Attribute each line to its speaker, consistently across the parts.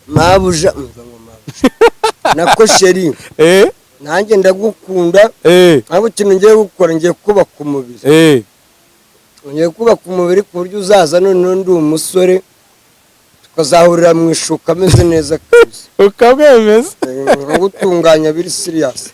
Speaker 1: mabuja nako sheri nanjye ndagukunda abo kintu ngiye gukora ngiye kubaka umubiri ngiye kubaka umubiri ku buryo uzaza none ndi umusore tukazahurira mu ishuka ameze neza kabisa
Speaker 2: ukamwemeza
Speaker 1: gutunganya biri serious.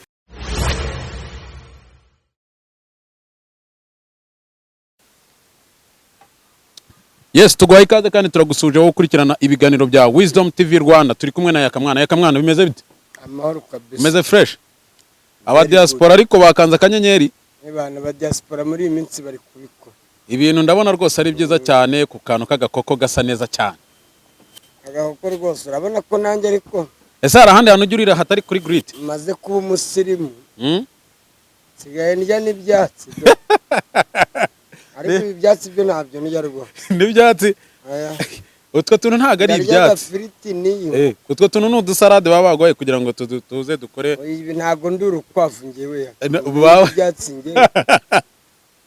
Speaker 2: Yes, tuguhaye ikaze kandi turagusuje wo gukurikirana ibiganiro bya Wisdom TV Rwanda. Turi kumwe na Yakamwana bimeze bite?
Speaker 1: Amahoro kabisa.
Speaker 2: Bimeze fresh. Aba diaspora ariko bakanza akanyenyeri.
Speaker 1: Nibana ba diaspora muri iyi minsi bari kubikora.
Speaker 2: Ibintu ndabona rwose ari byiza cyane ku kantu k'agakoko gasa neza cyane.
Speaker 1: Agakoko rwose urabona ko nanjye ariko.
Speaker 2: Ese hari ahandi hantu ujurira hatari kuri grit?
Speaker 1: Maze kuba umusirimu. Sigaye ndya n'ibyatsi. Ariko ibi byatsi byo ntabyo nijya rwo.
Speaker 2: N'ibyatsi? Utwo tuntu ntago ari ibyatsi. Utwo tuntu ni udusarade baba bagoye kugira ngo tuze dukore.
Speaker 1: Ibi ntago ndi urukwavu ngewe. Ibyatsi ngewe.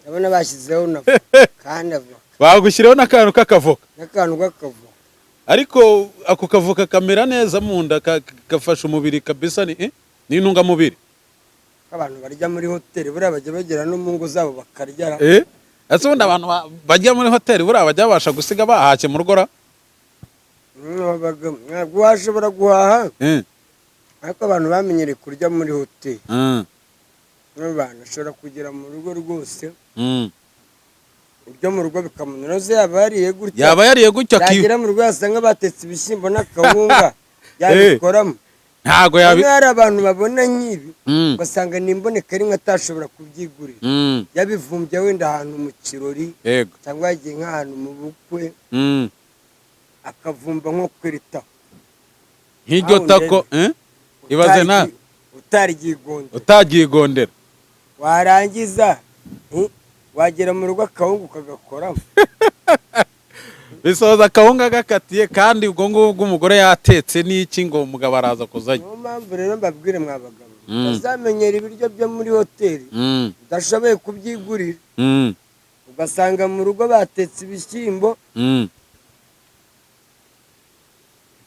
Speaker 1: Ndabona bashyizeho na kandi
Speaker 2: bagushyiraho n'akantu k'akavoka.
Speaker 1: N'akantu k'akavoka.
Speaker 2: Ariko ako kavoka kamera neza mu nda gafasha umubiri kabisa ni intungamubiri.
Speaker 1: Abantu barya muri hoteli buriya bajya bagera no mu ngo zabo bakaryara.
Speaker 2: Ese ubundi abantu bajya muri hoteli buriya bajya babasha gusiga bahashye mu rugora?
Speaker 1: Ntabwo washobora guhaha ariko abantu bamenyereye kurya muri hoteli. N'abantu bashobora kugera mu rugo rwose ibyo mu rugo bikamunira ze yaba yariye gutya yagera mu rugo yasanga batetse ibishyimbo n'akawunga yabikoramo. Ntago hari abantu babona nk'ibi basanga nimboneka rimwe atashobora kubyigurira yabivumbye wenda ahantu mu kirori cyangwa yagiye nk'ahantu mu bukwe akavumba nko kwirita
Speaker 2: nk'iryo tako ibaze na utaryigondera
Speaker 1: warangiza wagera mu rugo akawunga ukagakoramo
Speaker 2: bisoza akawunga gakatiye kandi ubwo ngubwo umugore yatetse n'iki ngo umugabo araza kuzajya.
Speaker 1: Niyo mpamvu rero mbabwire mwabagabo bazamenyera ibiryo byo muri hoteli udashoboye kubyigurira ugasanga mu rugo batetse ibishyimbo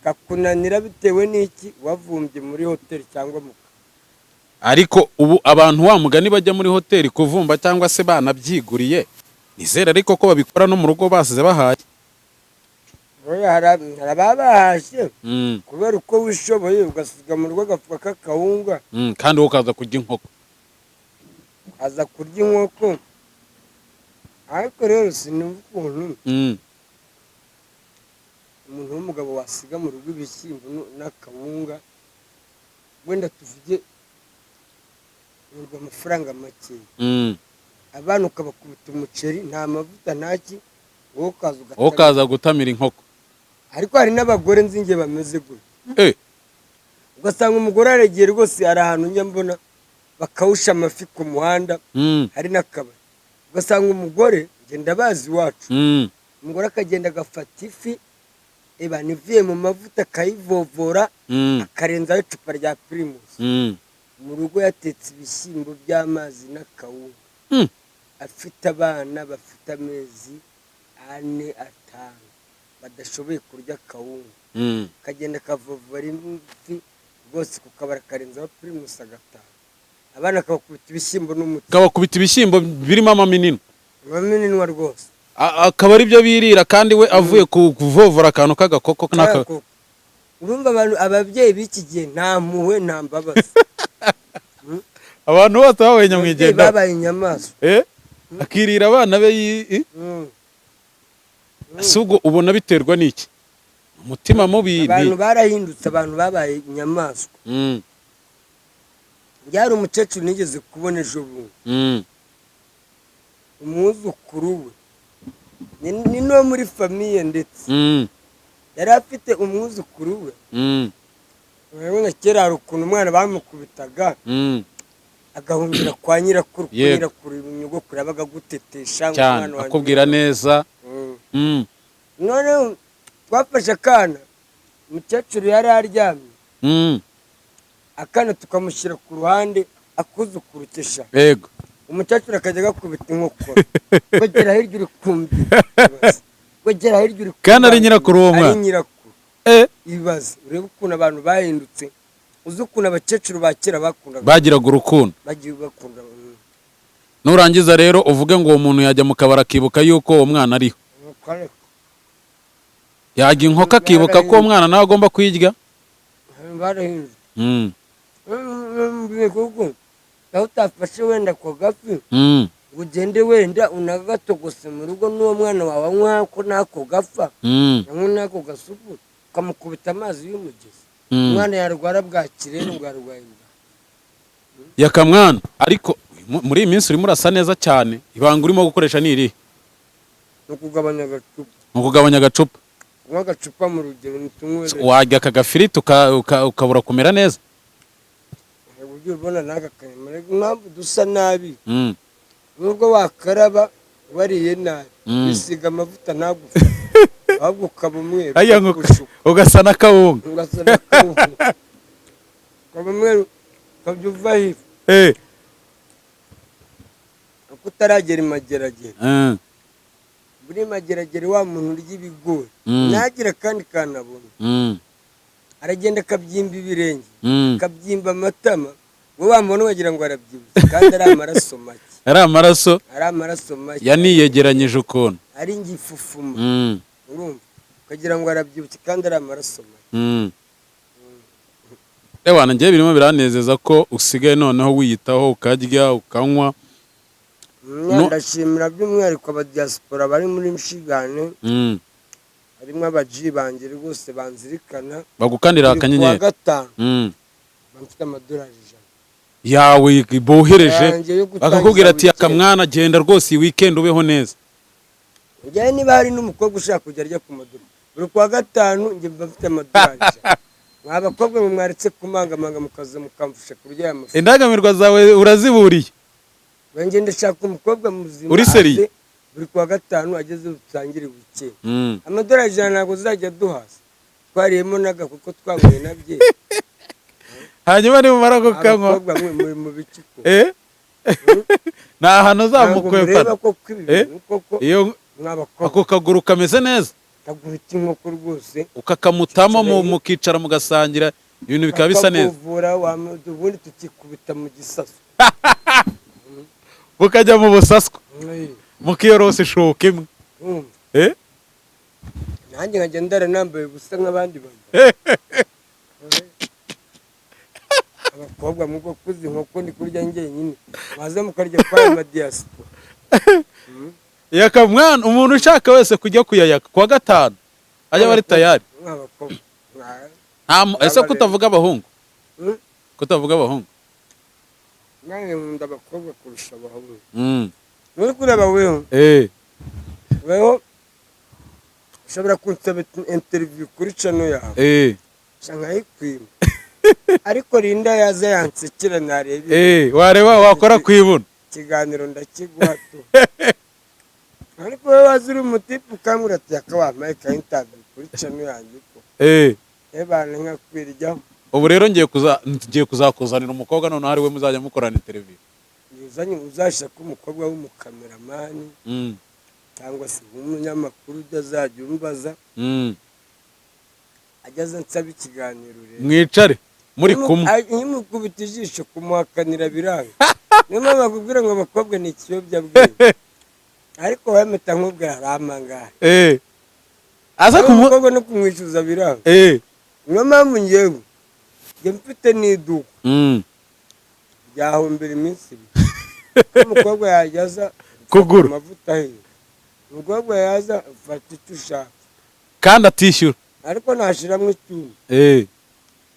Speaker 1: kakunanira bitewe n'iki wavumbye muri hoteli cyangwa mu.
Speaker 2: Ariko ubu abantu wa mugani bajya muri hoteli kuvumba cyangwa se banabyiguriye nizera ariko ko babikora no mu rugo basize bahaye.
Speaker 1: Hari ababahashye kubera uko wishoboye ugasiga mu rugo agafuka k'akawunga
Speaker 2: kandi wowe ukaza kurya inkoko.
Speaker 1: Aza kurya inkoko ariko rero sinumva ukuntu umuntu w'umugabo wasiga mu rugo ibishyimbo n'akawunga wenda tuvuge amafaranga make abana ukabakubita umuceri nta mavuta ntaki wowe ukaza
Speaker 2: gutamira inkoko.
Speaker 1: Ariko hari n'abagore nzinge bameze gutya ugasanga umugore aregeye rwose hari ahantu njya mbona bakawusha amafi ku muhanda hari n'akabari ugasanga umugore ngenda bazi iwacu umugore akagenda agafata ifi nivuye mu mavuta akayivovora akarenzaho icupa rya Primus mu rugo yatetse ibishyimbo by'amazi n'akawunga afite abana bafite amezi 4 5 badashoboye kurya akawunga kagenda kavovora ifi rwose kukabara karenzaho Primus agataha abana kabakubita ibishyimbo n'umuti
Speaker 2: kabakubita ibishyimbo birimo amaminino
Speaker 1: rwose
Speaker 2: akaba ari byo birira kandi we avuye kuvovora akantu k'agakoko
Speaker 1: urumva ababyeyi b'iki gihe nta mpuhwe nta mbabazi
Speaker 2: abantu bose babaye nyamwigenda
Speaker 1: babaye inyamaswa
Speaker 2: akirira abana be ese ubwo ubona biterwa n'iki? Umutima mubi.
Speaker 1: Abantu barahindutse, abantu babaye inyamaswa. Yari umukecuru nigeze kubona ejo bundi umwuzukuru we ni no muri famiye ndetse yari afite umwuzukuru we urabona kera hari ukuntu umwana bamukubitaga agahungira kwa nyirakuru nyogokuru yabaga gutetesha
Speaker 2: umwana akubwira neza.
Speaker 1: None twafashe akana umukecuru yari aryamye akana tukamushyira ku ruhande akuzukurukisha
Speaker 2: yego
Speaker 1: umukecuru akajya gakubita inkoko kugera hirya uri kumbi kugera hirya uri
Speaker 2: kandi ari nyirakuru uwo mwana
Speaker 1: ari nyirakuru ibibazo urebe ukuntu abantu bahindutse uzi ukuntu abakecuru ba kera bakundaga
Speaker 2: bagiraga urukundo
Speaker 1: bagiye bakunda
Speaker 2: nurangiza rero uvuge ngo uwo muntu yajya mu kabari akibuka yuko uwo mwana ariho yajya inkoko akibuka ko uwo mwana nawe agomba kuyirya
Speaker 1: barahindutse kuko aho utafashe wenda ku gafi ugende wenda unagatogose mu rugo n'uwo mwana wawe anywa ko nako gapfa anywa nako gasupu ukamukubita amazi y'umugezi umwana yarwara bwakire ngo yarwaye
Speaker 2: yakamwana ariko muri iyi minsi urimo urasa neza cyane ibanga urimo gukoresha ni irihe
Speaker 1: ni ukugabanya agacupa kunywa agacupa mu rugero ntitunywere
Speaker 2: wajya akagafiriti ukabura kumera neza
Speaker 1: uburyo ubona n'aka kanyamara impamvu dusa nabi nubwo wakaraba wariye nabi bisiga amavuta ntagufa ahubwo ukaba umweru
Speaker 2: ugasa n'akawunga
Speaker 1: ukaba umweru ukabya uva hifu uko utaragera imageragere buri mageragere wa muntu urya ibigori ntagira kandi kanabona aragenda akabyimba ibirenge akabyimba amatama wowe wamubona wagira ngo arabyibushye kandi ari amaraso make
Speaker 2: ari amaraso
Speaker 1: make
Speaker 2: yaniyegeranyije ukuntu
Speaker 1: ari ngifufuma urumva ukagira ngo arabyibushye kandi ari amaraso make
Speaker 2: ewana ngiye birimo biranezeza ko usigaye noneho wiyitaho ukarya ukanywa
Speaker 1: ndashimira by'umwihariko abadiaspora bari muri Michigan harimo abaji banjye rwose banzirikana
Speaker 2: bagukandira akanyenyeri
Speaker 1: kwa gatanu bamfite amadolari 100
Speaker 2: yawe bohereje bakakubwira ati akamwana genda rwose iyi weekend ubeho neza
Speaker 1: njye niba hari n'umukobwa ushaka kujya arya ku madolari buri kwa gatanu njye bafite amadolari mwabakobwa mwaretse kumangamanga mukaza mukamfusha kurya amafi
Speaker 2: indangamirwa zawe uraziburiye
Speaker 1: Wenje ndashaka umukobwa muzima
Speaker 2: uri seri
Speaker 1: buri kwa gatanu ageze utangire weekend amadolari 100 ntago zajya duhasa twariyemo naga kuko twanguye nabye
Speaker 2: hanyuma ni mumara ko kanywa
Speaker 1: abakobwa muri mu biciko
Speaker 2: na hano zamukwepana
Speaker 1: koko
Speaker 2: iyo
Speaker 1: mwabakobwa
Speaker 2: ako kaguru kameze neza
Speaker 1: kagurita inkoko rwose
Speaker 2: ukakamutamo mukicara mugasangira ibintu bikaba bisa neza
Speaker 1: ukavura ubundi tukikubita mu gisaso
Speaker 2: bukajya mu busaswa mukiyorose ishoke imwe
Speaker 1: nanjye nkajya ndara nambaye ubusa nk'abandi bantu abakobwa mugo kuzi inkoko ndi kurya njyenyine waza mukarya kwa amadiaspora
Speaker 2: yakamwana umuntu ushaka wese kujya kuyayaka kwa gatanu ajya bari tayari ese kutavuga abahungu
Speaker 1: nange nkunda abakobwa kurusha abahungu muri kureba weho ushobora kunsaba interview kuri channel yawe nkayikwima ariko Linda yaza yansekera narebe
Speaker 2: wareba wakora kwibuna
Speaker 1: ikiganiro ndakiguha tu ariko wowe wazuri umutipe ukambwira ati yakawamaye ka interview kuri channel yanjye ko ebana nkakwiryaho
Speaker 2: ubu rero ngiye kuzakuzanira umukobwa none hari we muzajya mukorana interview
Speaker 1: uzashaka umukobwa w'umukameramani cyangwa se umunyamakuru uzajya umbaza ageze nsaba ikiganiro rero
Speaker 2: mwicare muri kumwe
Speaker 1: nkimukubita ijisho kumuhakanira biranga niyo mpamvu bakubwira ngo abakobwa ni ikiyobyabwenge ariko wemeta nk'ubwo haramangara
Speaker 2: aza
Speaker 1: umukobwa no kumwishyuza biranga niyo mpamvu ngewe mfite n'iduka ryahombera iminsi ibiri umukobwa yajyaza
Speaker 2: kugura
Speaker 1: amavuta ahiye umukobwa yaza ufata icyo ushaka
Speaker 2: kandi atishyura
Speaker 1: ariko nashiramo icyuma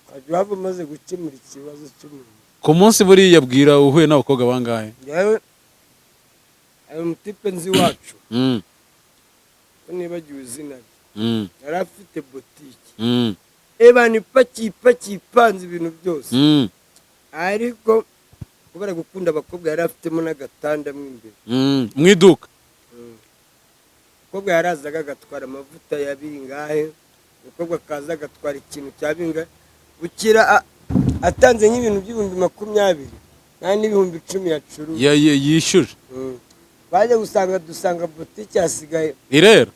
Speaker 1: ukajya waba umaze gukemura ikibazo cy'umuntu
Speaker 2: ku munsi buriya yabwira uhuye n'abakobwa bangahe
Speaker 1: yewe ayo mutipe nzi wacu ko nibagiwe izina rye yari afite botike ebana ipakiye ipanze ibintu byose ariko kubera gukunda abakobwa yari afitemo n'agatanda mo imbere
Speaker 2: mu iduka
Speaker 1: umukobwa yarazaga agatwara amavuta ya bingahe umukobwa akaza agatwara ikintu cya bingahe bukira atanze nk'ibintu by'ibihumbi 20 nta n'ibihumbi 10 yacuruza
Speaker 2: yishyuje
Speaker 1: baje dusanga botike yasigaye
Speaker 2: irera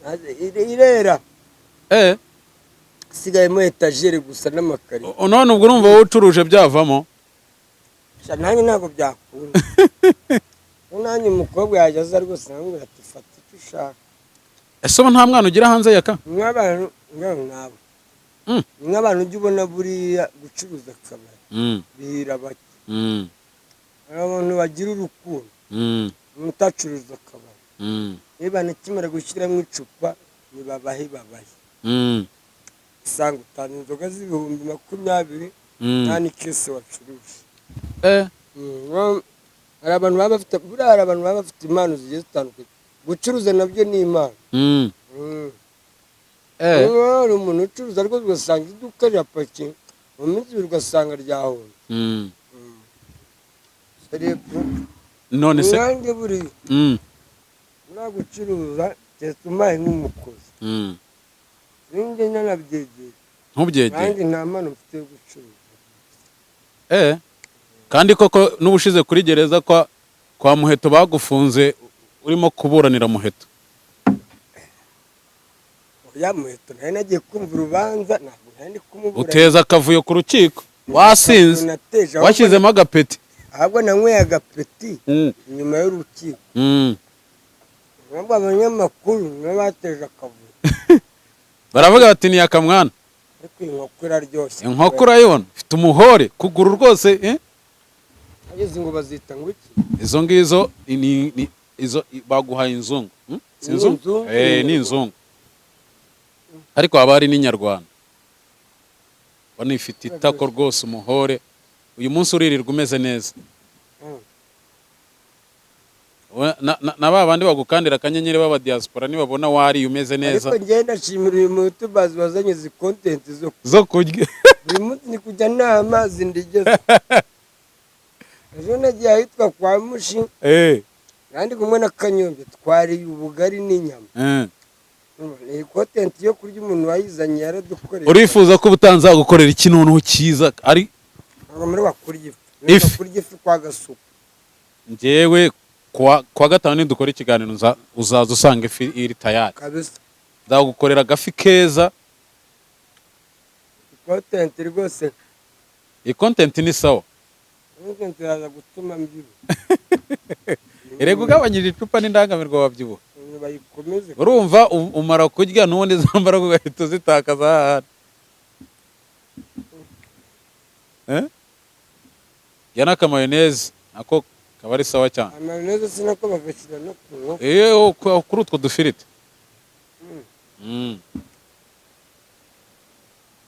Speaker 1: sigayemo etajeri gusa n'amakari.
Speaker 2: None ubwo urumva wowe ucuruje byavamo?
Speaker 1: Nanjye ntabwo byakunda. Nanjye umukobwa yageze rwose namubwira ati fata icyo ushaka.
Speaker 2: Ese ubu nta mwana ugira hanze yaka?
Speaker 1: Nk'abantu nk'abo. Nk'abantu ujya ubona buriya gucuruza akabari. Bihira bake. Hari abantu bagira urukundo. Umuntu utacuruza akabari. Niba nakimara gushyiramo icupa nibabahe babahe. Usanga utanze inzoga z'ibihumbi 20 nta n'ikese wacuruje. Hari abantu baba bafite buriya hari abantu baba bafite impano zigiye zitandukanye. Gucuruza nabyo ni impano. Hari umuntu ucuruza rwose ugasanga iduka rirapakiye mu minsi 2 ugasanga ryahomye.
Speaker 2: None se
Speaker 1: nanjye buriya nagucuruza keretse umpaye nk'umukozi. Ninjye nanabyegeye.
Speaker 2: Ntubyegeye?
Speaker 1: Nanjye nta mpano mfite yo gucuruza.
Speaker 2: Kandi koko n'ubushize kuri gereza kwa Muheto bagufunze urimo kuburanira Muheto.
Speaker 1: Ya Muheto nari nagiye kumva urubanza ntabwo nari kumuburana.
Speaker 2: Uteza akavuyo ku rukiko. Wasinze. Washyizemo agapeti.
Speaker 1: Ahubwo nanyweye agapeti inyuma y'urukiko. Ntabwo abanyamakuru nibo bateje akavuyo.
Speaker 2: Baravuga bati ni akamwana.
Speaker 1: Ariko inkoko iraryoshye.
Speaker 2: Inkoko urayibona ifite umuhore kuguru rwose.
Speaker 1: Ageze ngo bazita ngo iki?
Speaker 2: Izo ngizo ni izo baguhaye inzungu. Si inzungu? Ni inzungu. Ariko haba hari n'inyarwanda. Bano ifite itako rwose umuhore. Uyu munsi uririrwa umeze neza. Na babandi bagukandira akanyenyeri baba diaspora nibabona wari umeze neza.
Speaker 1: Ariko ngenda nshimira uyu YouTubers bazanye izi content
Speaker 2: zo kurya.
Speaker 1: Buri munsi ni kujya nta amazi ndigeze. Ejo nagiye ahitwa kwa Mushi. Kandi kumwe na Kanyombe twariye ubugari n'inyama. Iyi content yo kurya umuntu wayizanye yaradukoreye. Urifuza
Speaker 2: ko ubutanza gukorera ikintu cyiza ari
Speaker 1: ngo muri wakurya ifi. Kurya ifi kwa Gasuku.
Speaker 2: Njyewe kwa 5 ni dukora ikiganiro uzaza usanga ifi iri tayari.
Speaker 1: Kabisa.
Speaker 2: Ndagukorera agafi keza.
Speaker 1: Content rwose.
Speaker 2: Iyi content ni sawa.
Speaker 1: Content yaza gutuma mbibu.
Speaker 2: Erego ugabanyije icupa n'indangamirwa wabyibuha.
Speaker 1: Bayikomeze.
Speaker 2: Urumva umara kurya n'ubundi zambara kugahita zitakaza hahandi. Yana ka mayonnaise nako kaba ari sawa cyane.
Speaker 1: Mayonnaise sinako bagashyira no ku nkoko.
Speaker 2: Kuri utwo dufirite.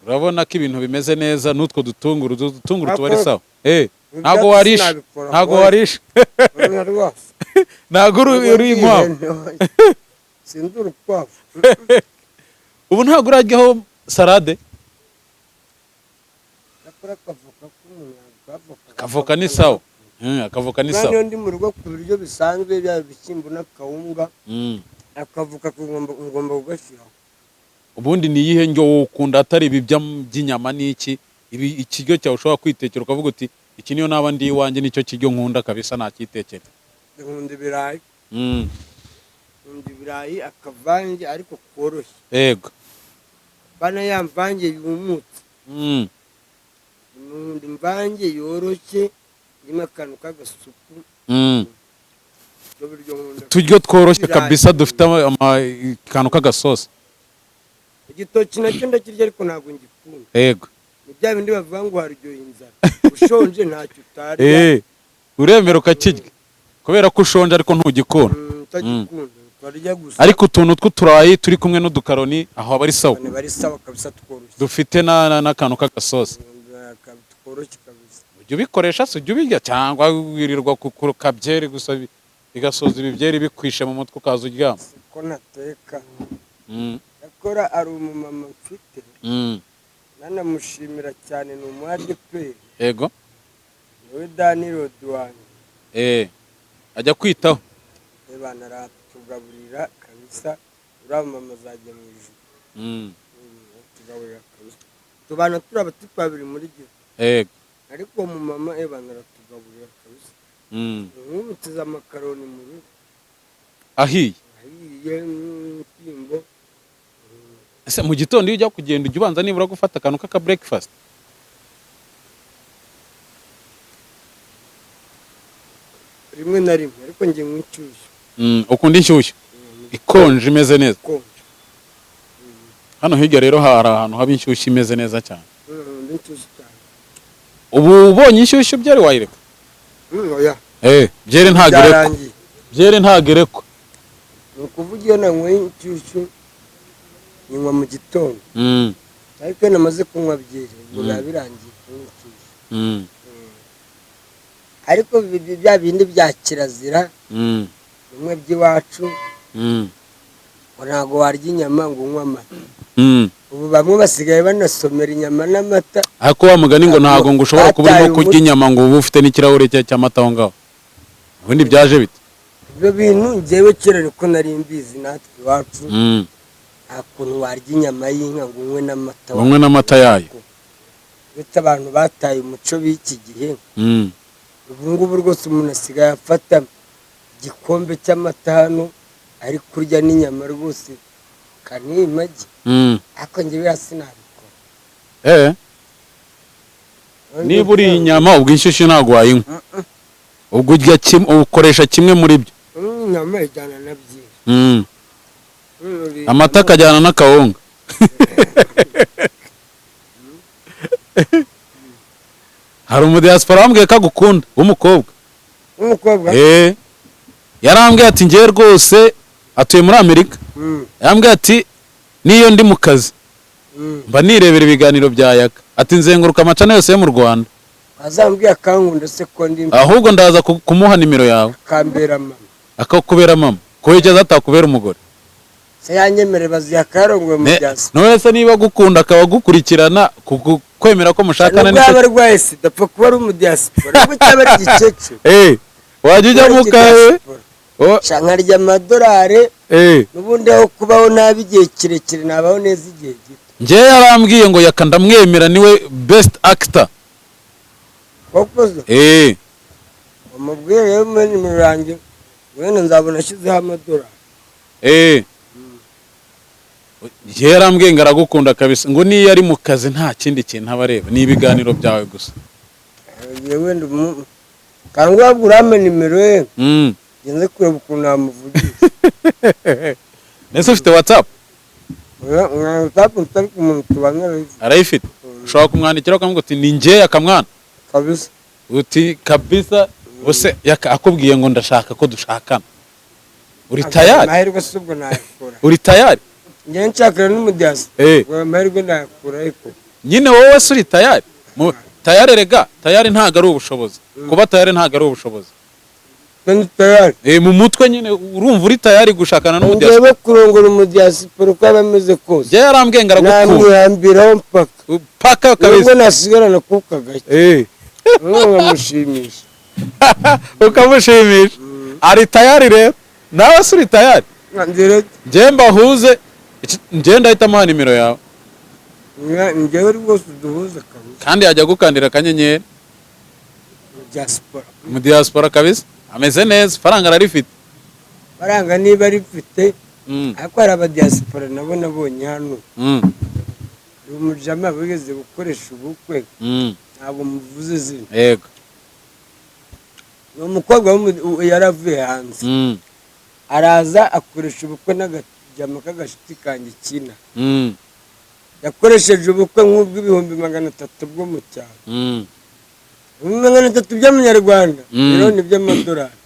Speaker 2: Urabona ko ibintu bimeze neza n'utwo dutunguru tuba ari sawa. Ntago warisha. Ntago warisha. Ntago uri inkwavu.
Speaker 1: Sindi urukwavu.
Speaker 2: Ubu ntago urajyaho salade. Akavoka ni sawa. Akavoka ni sawa.
Speaker 1: Kandi ndi mu rugo ku biryo bisanzwe bya bishyimbo n'akawunga. Akavoka ngomba kugashyiraho.
Speaker 2: Ubundi ni iyihe ndyo ukunda atari ibi by'inyama n'iki? Ibi ikiryo cyawe ushobora kwitekera ukavuga uti iki niyo naba ndi iwanjye nicyo kiryo nkunda kabisa nakitekera.
Speaker 1: Nkunda ibirayi. Nkunda ibirayi akavange ariko koroshye.
Speaker 2: Yego.
Speaker 1: Bana yamvange yumutse. Nkunda imvange yoroshye irimo akantu k'agasupu.
Speaker 2: Turyo tworoshye kabisa dufite akantu k'agasosi.
Speaker 1: Igitoki nacyo ndakirya ariko ntabwo ngikunda.
Speaker 2: Yego.
Speaker 1: Ni bya bindi bavuga ngo haryoheye inzara. Ushonje ntacyo utarya.
Speaker 2: Uremera ukakirya. Kubera ko ushonje ariko ntugikunda. Ariko utuntu tw'uturayi turi kumwe n'udukaroni aho aba ari sawa.
Speaker 1: Bari sawa kabisa tworoshye.
Speaker 2: Dufite n'akantu k'agasosi.
Speaker 1: Tworoshye kabisa.
Speaker 2: Ujye ubikoresha se ujye ubirya cyangwa wirirwa ku kabyeri gusa bigasoza ibibyeri bikwishe mu mutwe ukaza uryama.
Speaker 1: Ko nateka. Akora ari umumama mfite. Nanamushimira cyane ni umuadeperi.
Speaker 2: Yego.
Speaker 1: Niwe Daniel Duwani.
Speaker 2: Ajya kwitaho.
Speaker 1: Bana aratugaburira kabisa uramama azajya mu ijuru. Tugaburira kabisa. Tubana turi abati babiri muri gihe.
Speaker 2: Yego.
Speaker 1: Ariko umumama bana aratugaburira kabisa. Nk'umutiza amakaroni mu rugo.
Speaker 2: Ahiye.
Speaker 1: Ahiye n'imbo.
Speaker 2: ese mu gitondo iyo ujya kugenda ujya ubanza nibura gufata akantu k'aka breakfast?
Speaker 1: rimwe na rimwe ariko njye nk'inshyushyu.
Speaker 2: Ukunda inshyushyu ikonje imeze neza? Hano hirya rero hari ahantu haba inshyushyu imeze neza cyane. Ubu ubonye inshyushyu byari wayireka?
Speaker 1: Oya.
Speaker 2: Byere ntagereko. Byere ntagereko.
Speaker 1: Ni ukuvuga iyo nanyweye inshyushyu nywa mu gitondo. Ariko iyo namaze kunywa byeri ubwo biba birangiye kunywa inshyushyu. Ariko bya bindi bya kirazira bimwe by'iwacu ngo ntabwo warya inyama ngo unywe amata. Ubu bamwe basigaye banasomera inyama n'amata.
Speaker 2: Ariko wa mugani ngo ntabwo ngo ushobora kuba urimo kurya inyama ngo uba ufite n'ikirahure cy'amata aho ngaho. Ubundi byaje bite?
Speaker 1: Ibyo bintu njyewe kera niko nari mbizi natwe iwacu. Nta kuntu warya inyama y'inka ngo unywe n'amata.
Speaker 2: Unywe n'amata yayo.
Speaker 1: Uretse abantu bataye umuco b'iki gihe. Ubu ngubu rwose umuntu asigaye afata igikombe cy'amata hano ari kurya n'inyama rwose kanimagi. Ariko njye biriya sinabikora.
Speaker 2: Niba uriye inyama ubwo inshyushyu ntabwo wayinywa. Ubwo urya ukoresha kimwe muri byo.
Speaker 1: Inyama ijyana na byinshi.
Speaker 2: Amata akajyana n'akawunga. Hari umudiyasipora wambwiye ko agukunda w'umukobwa.
Speaker 1: Umukobwa?
Speaker 2: Yarambwiye ati ngiye rwose atuye muri Amerika. Yarambwiye ati niyo ndi mu kazi mba nirebera ibiganiro bya Yaka. Ati nzenguruka amacana yose yo mu Rwanda.
Speaker 1: Azambwiye akankunda se ko ndi.
Speaker 2: Ahubwo ndaza kumuha nimero yawe.
Speaker 1: Akambera mama.
Speaker 2: Akakubera mama. Kuhegeza atakubera umugore.
Speaker 1: Se yanyemere baziyakarongoye mu byasi.
Speaker 2: None se niba gukunda akaba gukurikirana kwemera ko mushakana
Speaker 1: n'icyo. Nubwo abarwaye sida pfa kuba ari umudiyasipora. Nubwo cyaba ari igicece.
Speaker 2: Wajya ujya mu kawe.
Speaker 1: Nkarya amadolari. N'ubundi aho kubaho nabi igihe kirekire nabaho neza igihe gito.
Speaker 2: Njye yarambwiye ngo Yaka ndamwemera niwe best actor.
Speaker 1: Wakoze? Umubwire rero muri nimero yanjye wenda nzabona ashyizeho amadolari.
Speaker 2: Njye yarambwiye ngo aragukunda kabisa ngo niyo ari mu kazi nta kindi kintu aba areba ni ibiganiro byawe gusa.
Speaker 1: Wenda kangwa urame nimero ye. Ngenze kureba ukuntu namuvugisha.
Speaker 2: Nese ufite WhatsApp?
Speaker 1: WhatsApp utari ku muntu tubanyara.
Speaker 2: Arayifite. Ushobora kumwandikira ukamubwira uti ni njye Yakamwana.
Speaker 1: Kabisa.
Speaker 2: Uti kabisa bose Yaka akubwiye ngo ndashaka ko dushakana. Uri tayari?
Speaker 1: Mahirwe subwo nayakora.
Speaker 2: Uri tayari?
Speaker 1: Njye nshakira n'umudiyasi. Mahirwe nayakora ariko.
Speaker 2: Nyine wowe uri tayari? Tayari rega, tayari ntago ari ubushobozi. Kuba tayari ntago ari ubushobozi.
Speaker 1: Tayari.
Speaker 2: Mu mutwe nyine urumva uri tayari gushakana n'umudiyasi.
Speaker 1: Njyewe kurongora umudiyasi uko abameze kose.
Speaker 2: Njye yarambwiye ngo aragukunda.
Speaker 1: Namwihambiraho mpaka.
Speaker 2: Paka kabisa.
Speaker 1: Ubwo nasigarana kuka gake. Nkamushimisha.
Speaker 2: Ukamushimisha. Ari tayari rero. Nawe uri tayari? Njye mbahuze. Njye ndahita amuha nimero yawe.
Speaker 1: Njyewe rwose uduhuza kabisa.
Speaker 2: Kandi yajya gukandira akanyenyeri. Mu diaspora kabisa. Ameze neza, faranga ararifite.
Speaker 1: Faranga niba rifite. Ariko hari abadiaspora nabo nabonye hano. Umujama bigeze gukoresha ubukwe. Ntabwo muvuze izina.
Speaker 2: Yego.
Speaker 1: Ni umukobwa yaravuye hanze. Araza akoresha ubukwe n'agajama k'agashiti kanjye kina. Yakoresheje ubukwe nk'ubw'ibihumbi 300 bwo mu cyaro. 300 by'amanyarwanda. Miliyoni by'amadolari.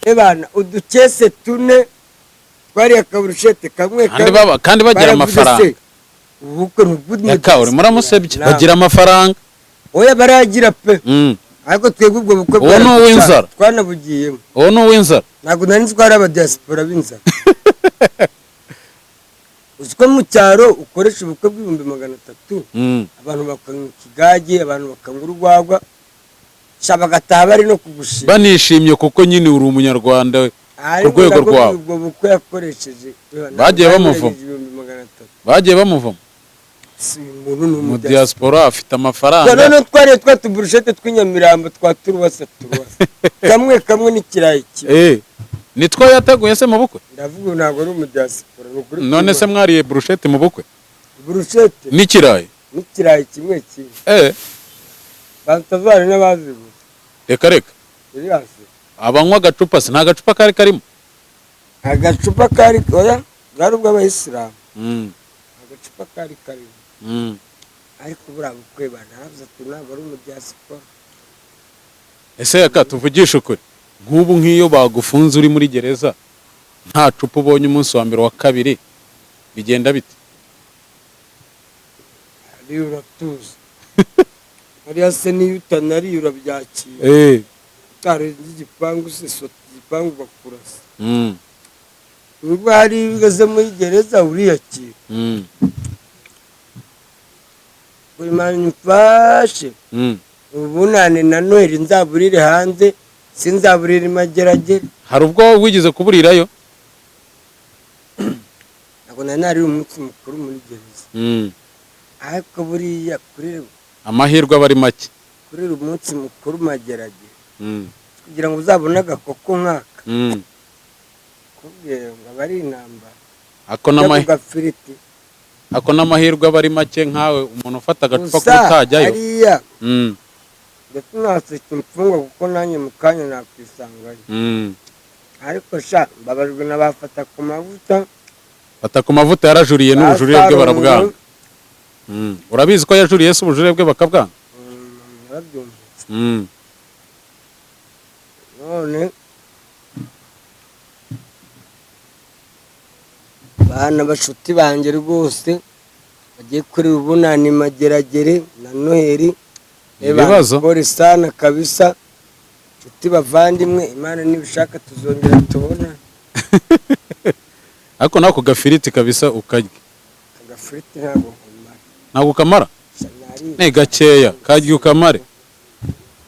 Speaker 1: Ebana udukese tune twari akaburushete kamwe
Speaker 2: kandi bagira amafaranga.
Speaker 1: Ubukwe n'ubudde.
Speaker 2: Yaka uri muramusebye bagira amafaranga.
Speaker 1: Oya baragira pe. Ariko twebwe ubwo bukwe
Speaker 2: bwa Windsor
Speaker 1: twanabugiyemo.
Speaker 2: No Windsor.
Speaker 1: Ntabwo nari twari abadiaspora b'Inzara. Uziko mu cyaro ukoresha ubukwe bw'ibihumbi 300. Abantu bakanywa ikigage, abantu bakanywa urwagwa. Shabagataha bari no kugushima.
Speaker 2: Banishimye kuko nyine uri umunyarwanda ku rwego rwabo.
Speaker 1: Ubwo bukwe yakoresheje.
Speaker 2: Bagiye bamuvoma. Bagiye bamuvoma. Mu diaspora afite amafaranga.
Speaker 1: None twari twatuburushete tw'inyamirambo twaturuwasa turuwasa. Kamwe n'ikirayi kimwe.
Speaker 2: nitwo yateguye se mu bukwe?
Speaker 1: ndavuga ntabwo ari umudiaspora n'ukuri.
Speaker 2: None se mwariye brushette mu bukwe?
Speaker 1: Brushette
Speaker 2: N'ikirayi?
Speaker 1: n'ikirayi kimwe. Bantazari n'abazibu.
Speaker 2: Reka. Abanywa agacupa se nta gacupa kari karimo?
Speaker 1: Agacupa kari oya bwari ubw'abayisilamu. Agacupa kari karimo. Ariko buriya bukwe banavuze ati ntabwo ari umudiaspora.
Speaker 2: Ese yaka tuvugisha ukuri, nk'ubu nk'iyo bagufunze uri muri gereza nta cupa ubonye umunsi wa mbere wa kabiri bigenda bite?
Speaker 1: Ari uratuza. Ariya se niyo utanari urabyakira. Utarenze igipangu se sota igipangu bakurasa. Ubwo hari ugeze muri gereza uriyakira. Buri mani mfashe. Ubunane na Noheli nzaburire hanze sinzaburire imageragere.
Speaker 2: Hari ubwo wigeze kuburirayo?
Speaker 1: Ntabwo nari umunsi mukuru muri gereza. Ariko buriya kuri
Speaker 2: amahirwe aba ari make.
Speaker 1: Kuri umunsi mukuru mageragere. Kugira ngo uzabone agakoko nkaka. Kubwira ngo abari intambara. Ako n'amahirwe aba ari make nkawe umuntu ufata agacupa kutajyayo. Ariya. Ndetse naseka imfungwa kuko nanjye mu kanya nakwisangayo. Ariko sha mbabajwe n'abafata ku mavuta.
Speaker 2: Fata ku mavuta yarajuriye n'ubujurire bwe barabwanga. Urabizi ko yajuriye se ubujurire bwe bakabwanga?
Speaker 1: None bana bashuti banjye rwose bagiye kuri ubunani mageragere na Noheli.
Speaker 2: Ibibazo
Speaker 1: bori sana kabisa. Nshuti bavandimwe Imana nibishaka tuzongera tubona.
Speaker 2: Ariko nako gafiriti kabisa ukarya.
Speaker 1: Agafiriti ntabwo kamara.
Speaker 2: Ntabwo kamara? Ne gakeya karya ukamare.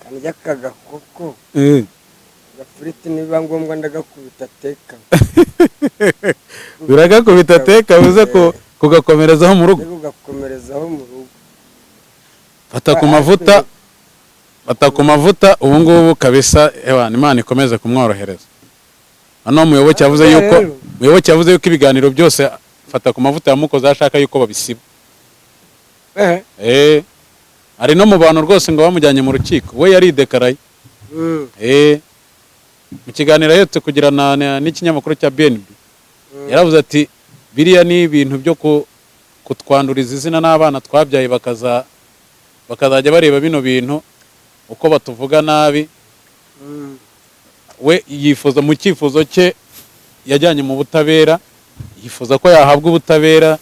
Speaker 1: Kanjya kagakoko. Agafiriti niba ngombwa ndagakubita teka.
Speaker 2: Biragakubita teka uze ko kugakomerezaho mu rugo.
Speaker 1: Kugakomerezaho mu rugo.
Speaker 2: Fata ku mavuta ubu ngubu kabisa Imana ikomeze kumworohereza. Hano muyoboke yavuze yuko ibiganiro byose fata ku mavuta yamukoze ashaka yuko babisiba. Ari no mu bantu rwose ngo bamujyanye mu rukiko we yaridekaraye. Mu kiganiro yetse kugirana n'ikinyamakuru cya BNB yaravuze ati biriya ni ibintu byo kutwanduriza izina n'abana twabyaye bakazajya bareba bino bintu uko batuvuga nabi. We yifuza mu cyifuzo cye yajyanye mu butabera, yifuza ko yahabwa ubutabera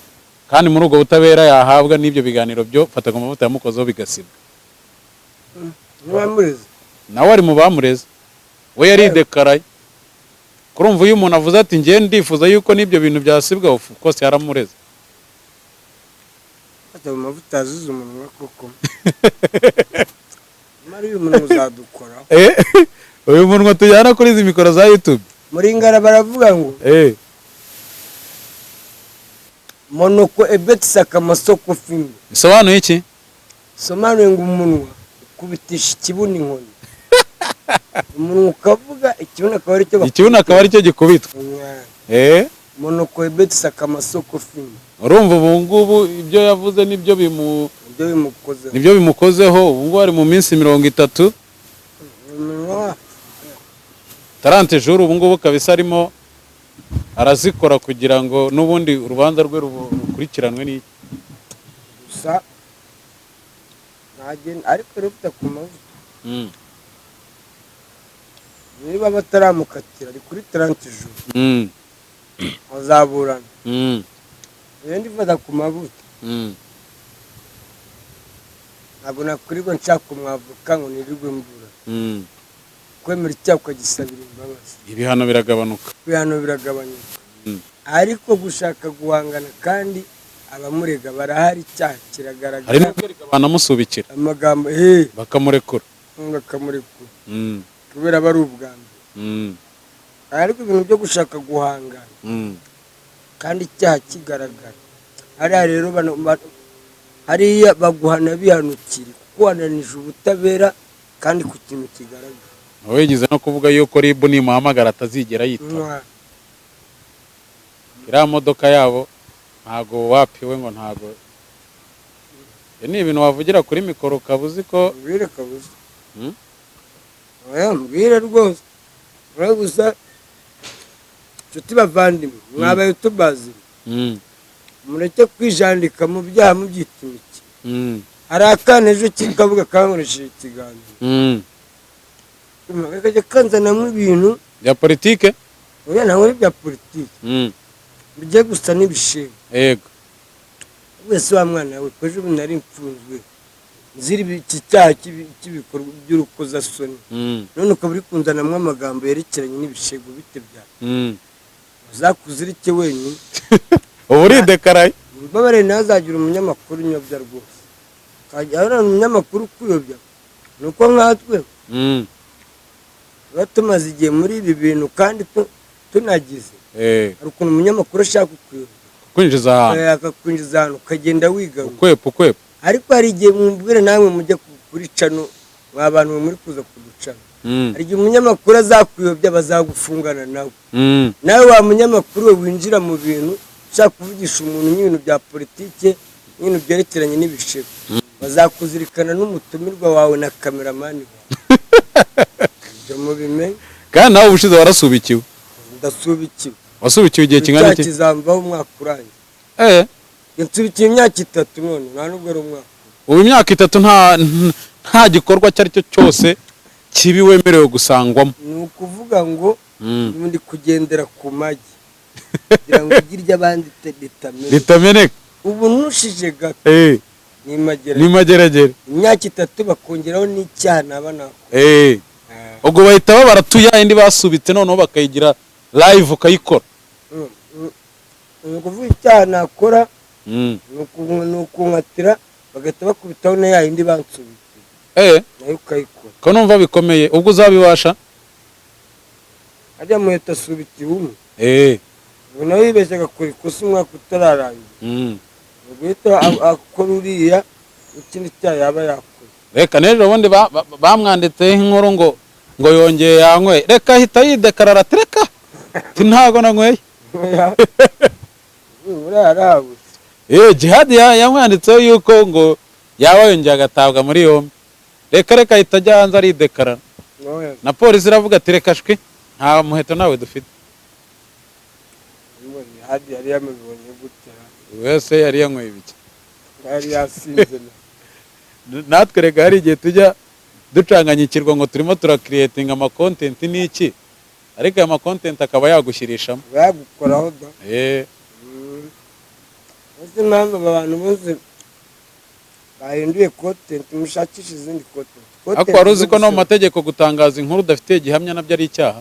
Speaker 2: kandi muri ubwo butabera yahabwa n'ibyo biganiro byo fata ku mavuta yamukozeho bigasibwa. Nawe ari mu bamureze we yaridekaraye. Kurumva uyu umuntu avuze ati ngiye ndifuza yuko n'ibyo bintu byasibwa of course yaramureze.
Speaker 1: Fata mu mavuta azuza umunwa koko. Mari uyu muntu uzadukora.
Speaker 2: Uyu muntu tujyana kuri izi mikoro za YouTube.
Speaker 1: Muri Ngara baravuga ngo monoko ebetsaka masoko fimbi.
Speaker 2: Bisobanuye iki?
Speaker 1: Somanuye ngo umunwa kubitisha ikibuno inkoni. Umuntu ukavuga ikibuno akaba ari cyo gikubitwa. Monoko ebetsaka masoko fimbi.
Speaker 2: Urumva ubu ngubu ibyo yavuze nibyo bimukozeho. Ubu ngubu ari mu minsi 30. 30 jours ubu ngubu kabisa arimo arazikora kugira ngo n'ubundi urubanza rwe rukurikiranwe n'iki.
Speaker 1: Gusa ariko rufite ku mavuta. Niba bataramukatira ari kuri 30 jours. Azaburana. Ndi fata ku mavuta. Ntabwo nakurirwa nshaka kumwavuka ngo nirirwe mbura. Kwemera icyaha ukagisabira imbabazi.
Speaker 2: Ibihano biragabanuka.
Speaker 1: Ariko gushaka guhangana kandi abamurega barahari icyaha kiragaragara.
Speaker 2: Hari n'ubwo banamusubikira
Speaker 1: amagambo
Speaker 2: bakamurekura.
Speaker 1: Kubera bari ubwambe. Ariko ibintu byo gushaka guhangana kandi icyaha kigaragara. Hariya rero hariya baguhana bihanukiri kuko wananije ubutabera kandi ku kintu kigaragara.
Speaker 2: wigeze no kuvuga yuko RIB nimuhamagara atazigera yitaba. Iriya modoka yabo ntago wapiwe ngo ntago. Ni ibintu wavugira kuri mikoro kabuzi ko
Speaker 1: mbwire kabuzi. Oya mbwire rwose. Gusa nshuti bavandimwe mwabaye tubazi. Mureke kwijandika mu byaha mubyitubiki. Hari akana ejo kikavuga kankoresheje ikiganiro. Kajya kanzanamo ibintu
Speaker 2: bya politike.
Speaker 1: Oya ntabwo bya politike. Bijye gusa n'ibishimwe.
Speaker 2: Yego.
Speaker 1: Wese wa mwana we koje ubu nari mfunzwe. Ziri iki cyaha cy'ibikorwa by'urukozasoni. None ukaba uri kunzanamo amagambo yerekeranye n'ibishego bite bya. Uzakuzirike wenyine.
Speaker 2: Ubu uridekaraye.
Speaker 1: Mbabare nazagira umunyamakuru nyobya rwose. Kajya umunyamakuru kuyobya. Nuko nkatwe. Tumaze igihe muri ibi bintu kandi tunagize. Hari ukuntu umunyamakuru ashaka kuyobya.
Speaker 2: Kwinjiza ahantu.
Speaker 1: Akakwinjiza ahantu ukagenda wigaruka.
Speaker 2: Ukwepa.
Speaker 1: Ariko hari igihe mubwire namwe mujye kuri cano abantu muri kuza kuducana. Hari igihe umunyamakuru azakuyobya bazagufungana nawe. Nawe wa munyamakuru we winjira mu bintu ushaka kuvugisha umuntu n'ibintu bya politike n'ibintu byerekeranye n'ibishego. Bazakuzirikana n'umutumirwa wawe na kameramani wawe. Ibyo mubimenye.
Speaker 2: Kandi nawe ubushize warasubikiwe.
Speaker 1: Ndasubikiwe.
Speaker 2: Wasubikiwe igihe kingana iki?
Speaker 1: Kizamvaho umwaka urangiye. Nsubikiye imyaka 3 none nta nubwo ari umwaka.
Speaker 2: Ubu imyaka 3 nta gikorwa cyari cyo cyose kibi wemerewe gusangwamo.
Speaker 1: Ni ukuvuga ngo ndi kugendera ku magi. Kugira ngo igirye abandi
Speaker 2: litameneka.
Speaker 1: Ubu nushije gato. Ni
Speaker 2: mageragere.
Speaker 1: Imyaka 3 bakongeraho n'icyaha nabana.
Speaker 2: Ubwo bahita babaratuya indi basubitse noneho bakayigira live ukayikora.
Speaker 1: Nukuvuga icyaha nakora nukunkatira bagahita bakubitaho na ya indi bansubitse. Nayo ukayikora.
Speaker 2: Ko numva bikomeye ubwo uzabibasha?
Speaker 1: Ajya muheta subitiwe umwe. Ubu nawe yibeshye agakora ikosa umwaka utararangira. Ubwo akora uriya ikindi cyaha yaba yakoze.
Speaker 2: Reka n'ejo bundi bamwanditseho inkuru ngo yongeye yanyweye. Reka ahita yidekarara ati reka ntago nanyweye. Jihad yamwanditseho yuko ngo yaba yongeye agatabwa muri yombi. Reka ahita ajya hanze aridekarara. Na polisi iravuga ati reka shwe nta muheto nawe dufite.
Speaker 1: Yari yamubonye gutera.
Speaker 2: Wese yari yanyweye ibiki?
Speaker 1: Yari yasinze.
Speaker 2: Natwe rega hari igihe tujya ducanganyikirwa ngo turimo turakreatinga ama content n'iki, ariko ama content akaba yagushyirishamo
Speaker 1: yagukoraho da. Ese mpamvu abantu bose bahinduye content mushakisha izindi content.
Speaker 2: Ako wari uzi ko no mu mategeko gutangaza inkuru udafite gihamya nabyo ari icyaha?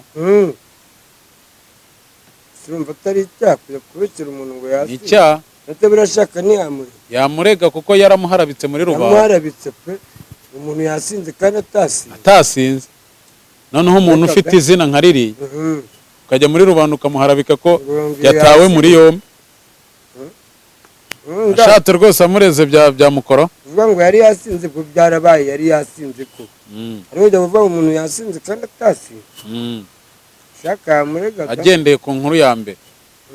Speaker 1: Sirumva atari icyaha kujya kubikira umuntu ngo yasi.
Speaker 2: Icyaha.
Speaker 1: Ate birashaka ni
Speaker 2: yamurega kuko yaramuharabitse muri rubanda.
Speaker 1: Yamuharabitse pe. Umuntu yasinze kandi
Speaker 2: atasinze. Noneho umuntu ufite izina nka ririya ukajya muri rubanda ukamuharabika ko yatawe muri yombi. Ashatse rwose amureze bya mukoro.
Speaker 1: Uvuga ngo yari yasinze ko byarabaye yari yasinze ko. Ariho jya uvuga umuntu yasinze kandi atasinze. Shaka amurega
Speaker 2: agendeye ku nkuru ya mbere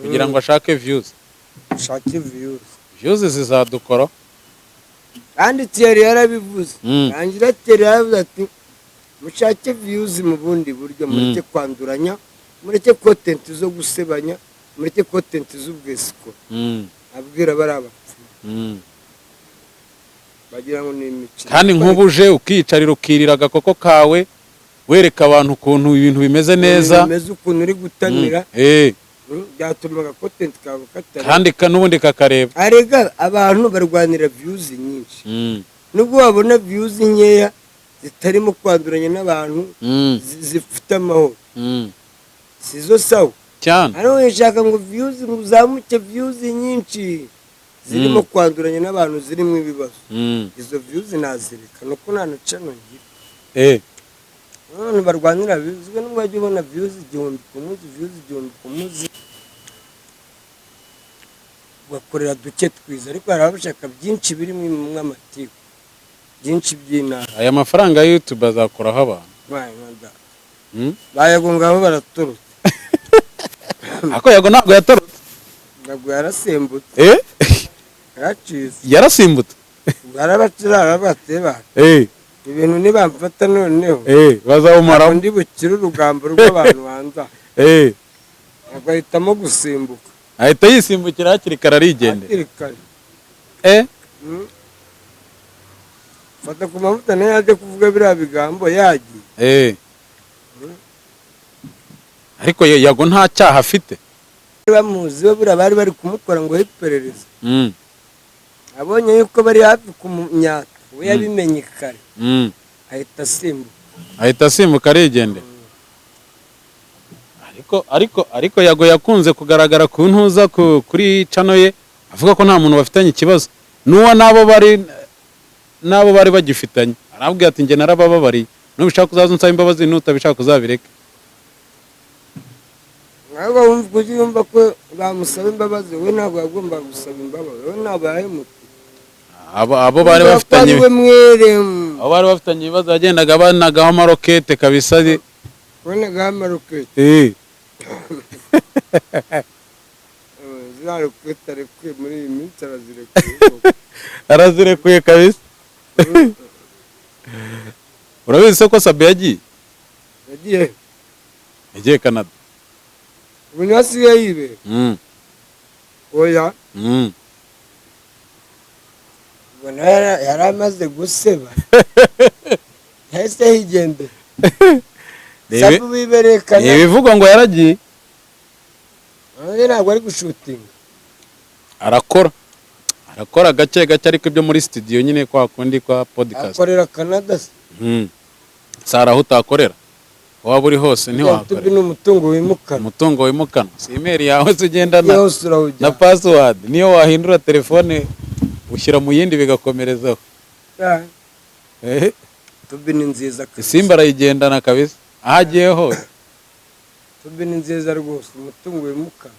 Speaker 2: kugira ngo ashake views.
Speaker 1: Shake views.
Speaker 2: Views zizadukora.
Speaker 1: Kandi Thierry yarabivuze. Rangira Thierry yaravuze ati mushake views mu bundi buryo mureke kwanduranya, mureke content zo gusebanya, mureke content z'ubwesiko. Abwira baraba. Bagira ngo ni imico.
Speaker 2: Kandi nk'ubuje ukicarira ukirira agakoko kawe wereka abantu ukuntu ibintu bimeze neza.
Speaker 1: Bimeze ukuntu uri gutamira. Byatumaga content kawe katari.
Speaker 2: Kandi n'ubundi kakareba.
Speaker 1: Arega abantu barwanira views nyinshi. Nubwo wabona views nkeya zitarimo kwanduranya n'abantu zifite amahoro. Sizo sawa.
Speaker 2: Cyane.
Speaker 1: Hano nshaka ngo views nguzamuke views nyinshi zirimo kwanduranya n'abantu zirimo ibibazo. Izo views nazireka nuko nanaca nongira. Abantu barwanira views nubwo bajya ubona views 1000 ku munsi views 1000 ku munsi. Bakorera duke twiza ariko harabashaka byinshi biri mu mwamatiku. Byinshi by'ina.
Speaker 2: Aya mafaranga ya YouTube azakoraho abantu.
Speaker 1: bayagongaho baraturutse.
Speaker 2: Ako Yago ntabwo yatorotse.
Speaker 1: Ntabwo yarasimbutse. Yaracize.
Speaker 2: Yarasimbutse.
Speaker 1: Barabacira bateba. Ibintu nibamfata noneho.
Speaker 2: Bazawumara.
Speaker 1: Ndi bukira urugambo rw'abantu banza. Agahitamo gusimbuka.
Speaker 2: Ahita yisimbukira hakiri kare arigende.
Speaker 1: Hakiri kare. Fata ku mavuta nayo yaje kuvuga biriya bigambo yagiye.
Speaker 2: Ariko Yago nta cyaha afite.
Speaker 1: Bamuzi bo bari bari kumukora ngo hiperereze. Abonye yuko bari hafi kumunyata. We yabimenye kare. Ahita
Speaker 2: asimbuka arigende. Ariko Yago yakunze kugaragara ku ntuza kuri channel ye avuga ko nta muntu bafitanye ikibazo. Nuwo nabo bari bagifitanye. Arabwiye ati nge narabababari. Nubishaka kuzaza unsaba imbabazi nutabishaka kuzabireka.
Speaker 1: Ntabwo wumva yumva ko bamusaba imbabazi we ntabwo yagomba gusaba imbabazi. We ntabwo yahemuka.
Speaker 2: Abo bari bafitanye. Abo bari bafitanye ibibazo yagendaga banagaho amarokete kabisa.
Speaker 1: Banagaho amarokete. Zarokete arekuye muri iyi minsi arazirekuye.
Speaker 2: Arazirekuye kabisa. Urabizi ko Sabe yagiye? Yagiye Canada.
Speaker 1: Ubu hasigaye yibera. Oya. Ubona yari amaze guseba. Yahise yigendera. Sabe wibereye Canada.
Speaker 2: Ibivugwa ngo yaragiye.
Speaker 1: Ntabwo ari gushutinga.
Speaker 2: Arakora gake ariko ibyo muri studio nyine kwa kundi kwa podcast.
Speaker 1: Akorera Canada.
Speaker 2: Sara utakorera. Waba uri hose ntiwakora.
Speaker 1: YouTube ni umutungo
Speaker 2: wimukana. Si email yawe ugendana na password. Niyo wahindura telefone ushyira mu yindi bigakomerezaho.
Speaker 1: YouTube ni nziza.
Speaker 2: Simba arayigendana kabisa. Ahagiye hose.
Speaker 1: YouTube ni nziza rwose umutungo wimukana.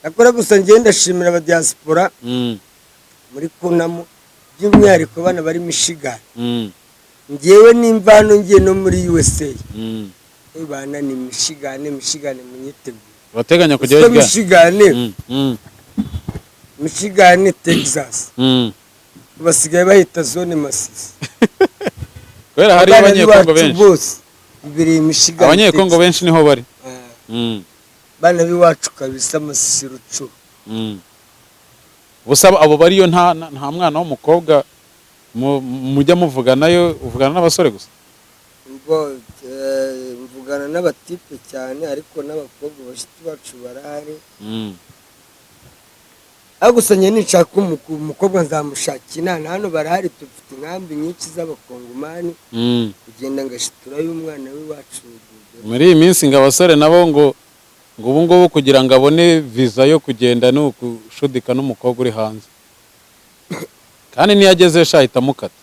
Speaker 1: Akora gusa ngenda shimira aba diaspora. Muri kunamo by'umwihariko bana bari Michigan. Ngewe n'imvano ngiye no muri USA. Bana ni Michigan munyiteguye.
Speaker 2: Bateganya kujya
Speaker 1: Michigan Texas. Basigaye bahita zone Masisi.
Speaker 2: Kwera hari abanyekongo benshi.
Speaker 1: Ibiri Michigan.
Speaker 2: Abanyekongo benshi niho bari.
Speaker 1: Bana biwacu kabisa Masisi Rucu.
Speaker 2: Busaba abo bariyo nta mwana w'umukobwa mujya muvuganayo uvugana n'abasore gusa.
Speaker 1: Mvugana n'abatipe cyane ariko n'abakobwa bashiti bacu barahari. Agusanye nishaka umukobwa nzamushakina hano barahari tufite inkambi nyinshi z'abakongomani. Kugenda ngashitura y'umwana w'iwacu.
Speaker 2: Muri iyi minsi ngabasore nabo ngo ubu ngubu kugira ngo abone visa yo kugenda no kushudika n'umukobwa uri hanze. Kandi niyageze shahita mukata.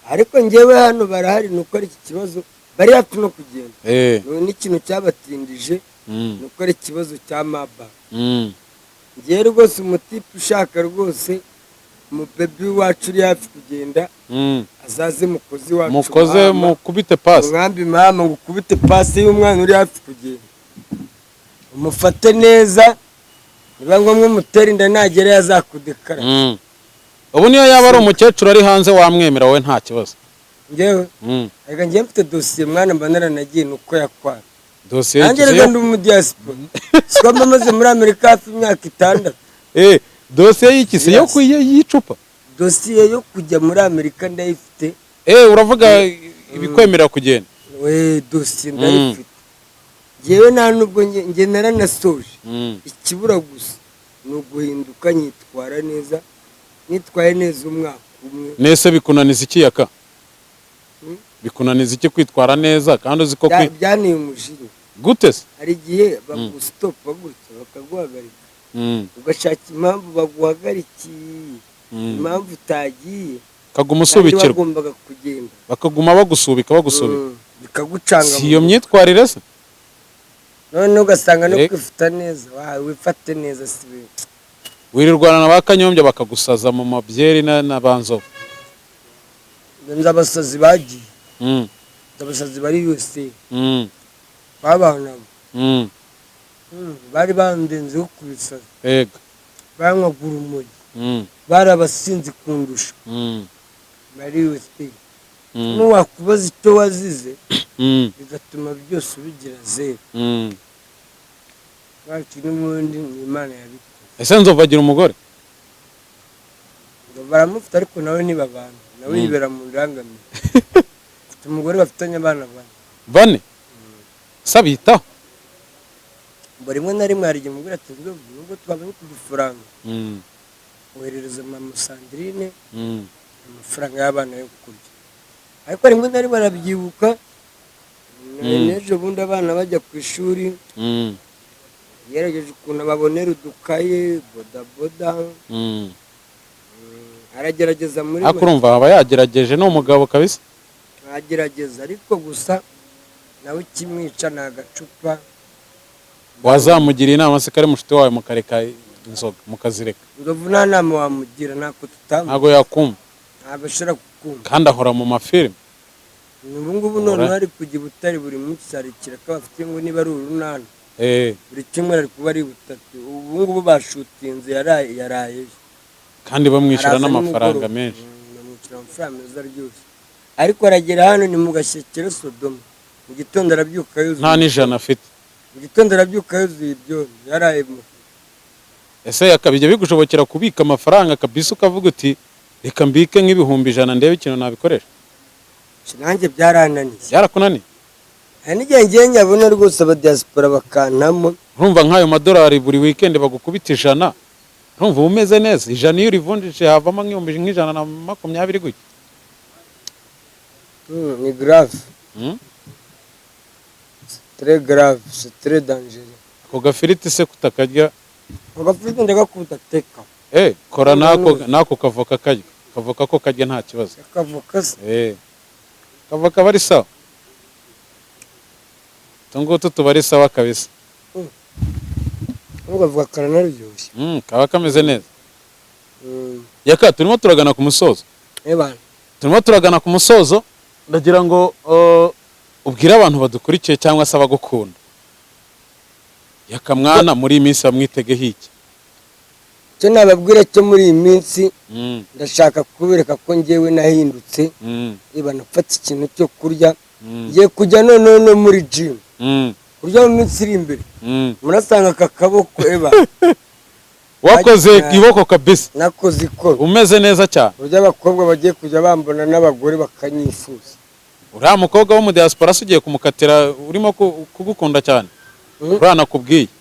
Speaker 1: Ariko ngewe hano barahari nuko ari iki kibazo bari hafi no kugenda. N'ikintu cyabatindije nuko ari ikibazo cya maba. Ngewe rwose umutipe ushaka rwose mu baby wacu uri hafi kugenda azaze mukozi wacu.
Speaker 2: Mukoze mukubite pass.
Speaker 1: Nkambi mama ngukubite pass y'umwana uri hafi kugenda. Umufate neza. Niba ngombwa mutera inda nagere yazakudekara.
Speaker 2: Ubu niyo yaba ari umukecuru ari hanze wamwemera wowe nta kibazo.
Speaker 1: Ngewe reka ngiye mfite dossier mwana mbanara nagiye nuko yakwara.
Speaker 2: Dossier
Speaker 1: nanjye reka ndi mu diaspora. Siko mamaze muri Amerika hafi imyaka 6.
Speaker 2: Dossier y'ikisi yo yicupa.
Speaker 1: Dossier yo kujya muri Amerika ndayifite.
Speaker 2: Uravuga ibikwemera kugenda.
Speaker 1: Dossier ndayifite. Ngewe nta nubwo nge naranasoje. Ikibura gusa ni uguhinduka nyitwara neza. Nitwaye neza umwaka umwe.
Speaker 2: Nese bikunaniza iki yaka? Bikunaniza iki kwitwara neza kandi uzi ko
Speaker 1: byaniye umujinya.
Speaker 2: Gute se?
Speaker 1: Hari igihe bagustopa gutya bakaguhagarika. Ugashaka impamvu baguhagarikiye. Impamvu utagiye.
Speaker 2: Kaguma usubikirwa.
Speaker 1: Bagombaga kugenda.
Speaker 2: Bakaguma bagusubika.
Speaker 1: Bikagucanga.
Speaker 2: Si iyo myitwarire se?
Speaker 1: None ugasanga no kwifata neza. Wifate neza sibe.
Speaker 2: Wirirwana n'abakanyombya bakagusaza mu mabyeri n'abanzo.
Speaker 1: Nza abasazi bagiye. abasazi bari yose babanaga bari bandenzeho ku bisazi
Speaker 2: yego
Speaker 1: banywaga urumogi bari abasinzi kundusha bari yose n'uwakubaza icyo wazize bigatuma byose ubigira zeru bacu n'ubundi ni Imana yabikoze.
Speaker 2: ese Nzovu agira umugore?
Speaker 1: baramufite ariko nawe ntibabana, nawe yibera mu ndangamiro. Afite umugore bafitanye abana
Speaker 2: bane sabitaho
Speaker 1: ngo rimwe na rimwe hari igihe umugore ati nubwo twabonye ku dufaranga woherereza mama Sandrine amafaranga y'abana yo kurya, ariko rimwe na rimwe arabyibuka n'ejo bundi abana bajya ku ishuri yarageje ukuntu babonera udukaye bodaboda aragerageza muri
Speaker 2: akurumva aba yagerageje n'umugabo kabisa
Speaker 1: agerageza, ariko gusa nawe kimwica ni agacupa.
Speaker 2: wazamugira inama se kare mushite wawe mukareka inzoga mukazireka?
Speaker 1: Nzovu nta nama wamugira, ntako tutamu,
Speaker 2: ntago yakumva,
Speaker 1: ntabwo ashobora kukumva
Speaker 2: kandi ahora mu mafilime.
Speaker 1: ubu ngubu none hari kujya i Butare buri munsi sarikira ko bafite ngo niba ari urunana buri kimwe ari kuba ari butatu. Ubu ngubu bashutinze yaraye
Speaker 2: kandi bamwishyura n'amafaranga menshi,
Speaker 1: bamwishyura amafaranga meza aryoshye, ariko aragera hano ni mu Gashyekero Sodoma, mu gitondo arabyuka yuzuye,
Speaker 2: nta n'ijana afite,
Speaker 1: mu gitondo arabyuka yuzuye ibyondo yaraye.
Speaker 2: ese yakabijya bigushobokera kubika amafaranga kabisa ukavuga uti reka mbike nk'ibihumbi 100 ndebe ikintu nabikoresha?
Speaker 1: Nanjye byarananiye.
Speaker 2: Byarakunaniye?
Speaker 1: hari n'igihe ngiye nyabona rwose abadiaspora bakantamo,
Speaker 2: urumva nk'ayo madolari buri weekend bagukubita 100, urumva umeze neza? 100 iyo urivunjije havamo nk'ibihumbi 120 gutya.
Speaker 1: ni grave, très grave, c'est très dangereux.
Speaker 2: Ako gafiriti se kutakarya?
Speaker 1: Ako gafiriti ndagakunda teka.
Speaker 2: Kora nako kavoka karya, kavoka ko karya nta kibazo.
Speaker 1: Kavoka se?
Speaker 2: Kavoka bari sawa, tungutu tubari sawa kabisa.
Speaker 1: Kavoka karanaryoshye,
Speaker 2: kaba kameze neza. Yaka turimo turagana ku musozo, turimo turagana ku musozo, ndagira ngo ubwira abantu badukurikiye cyangwa se abagukunda, Yaka mwana muri iyi minsi bamwitegeho iki?
Speaker 1: cyo nababwira cyo muri iyi minsi ndashaka kubereka ko ngewe nahindutse, nafata ikintu cyo kurya, ngiye kujya none no muri gym kurya mu minsi iri imbere, murasanga aka kaboko
Speaker 2: wakoze iboko kabisa,
Speaker 1: nakoze ikoro,
Speaker 2: umeze neza cyane,
Speaker 1: burya abakobwa bagiye kujya bambona n'abagore bakanyifuza.
Speaker 2: uriya mukobwa wo mu diaspora ugiye kumukatira urimo kugukunda cyane, urana kubwiye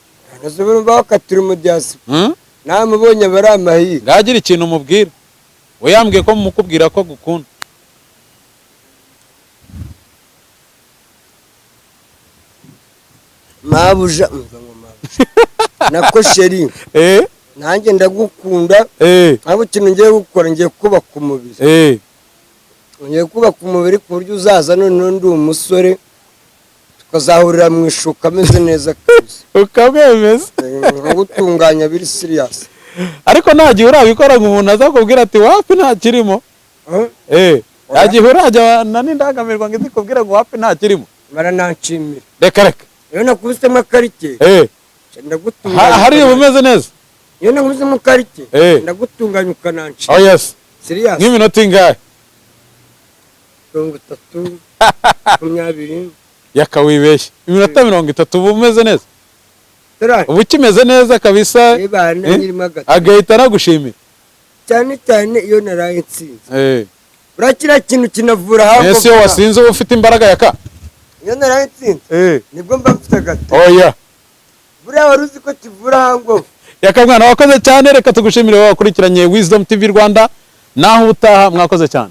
Speaker 1: nazobera bakatira mu diaspora, namubonye bari amahirwe,
Speaker 2: ngagira ikintu umubwira, we yambwiye ko mukubwira ko gukunda.
Speaker 1: mabuja nako sheri, nanjye ndagukunda, abo kintu ngiye gukora, ngiye kubaka umubiri, ngiye kubaka umubiri ku buryo uzaza none ndi umusore tukazahurira mu ishuka ameze neza kabisa,
Speaker 2: ukamwemeza
Speaker 1: gutunganya biri serious.
Speaker 2: Ariko ntagihe urabikora ngo umuntu azakubwira ati wapi nta kirimo, yagihe urajya na n'indangamirwa ngo izikubwira ngo wapi nta kirimo,
Speaker 1: barananshimira,
Speaker 2: reka
Speaker 1: iyo nakubisemo karike
Speaker 2: ndagutunganya, hari umeze neza,
Speaker 1: iyo nakubisemo karike ndagutunganya ukananshimira.
Speaker 2: Oh yes,
Speaker 1: serious,
Speaker 2: nk'iminota ingahe?
Speaker 1: 30 20.
Speaker 2: Yakawibeshye iminota 30 ubu umeze neza, ubu kimeze neza kabisa, agahita nagushimira
Speaker 1: cyane cyane iyo naraye nsinze. Urakira kintu kinavura hapo,
Speaker 2: ese wasinze uba ufite imbaraga Yaka?
Speaker 1: iyo naraye nsinze nibwo mba mfite gato.
Speaker 2: Oya,
Speaker 1: buriya wari uzi ko kivura hango.
Speaker 2: Yaka mwana wakoze cyane, reka tugushimire wakurikiranye Wisdom TV Rwanda, naho utaha mwakoze cyane.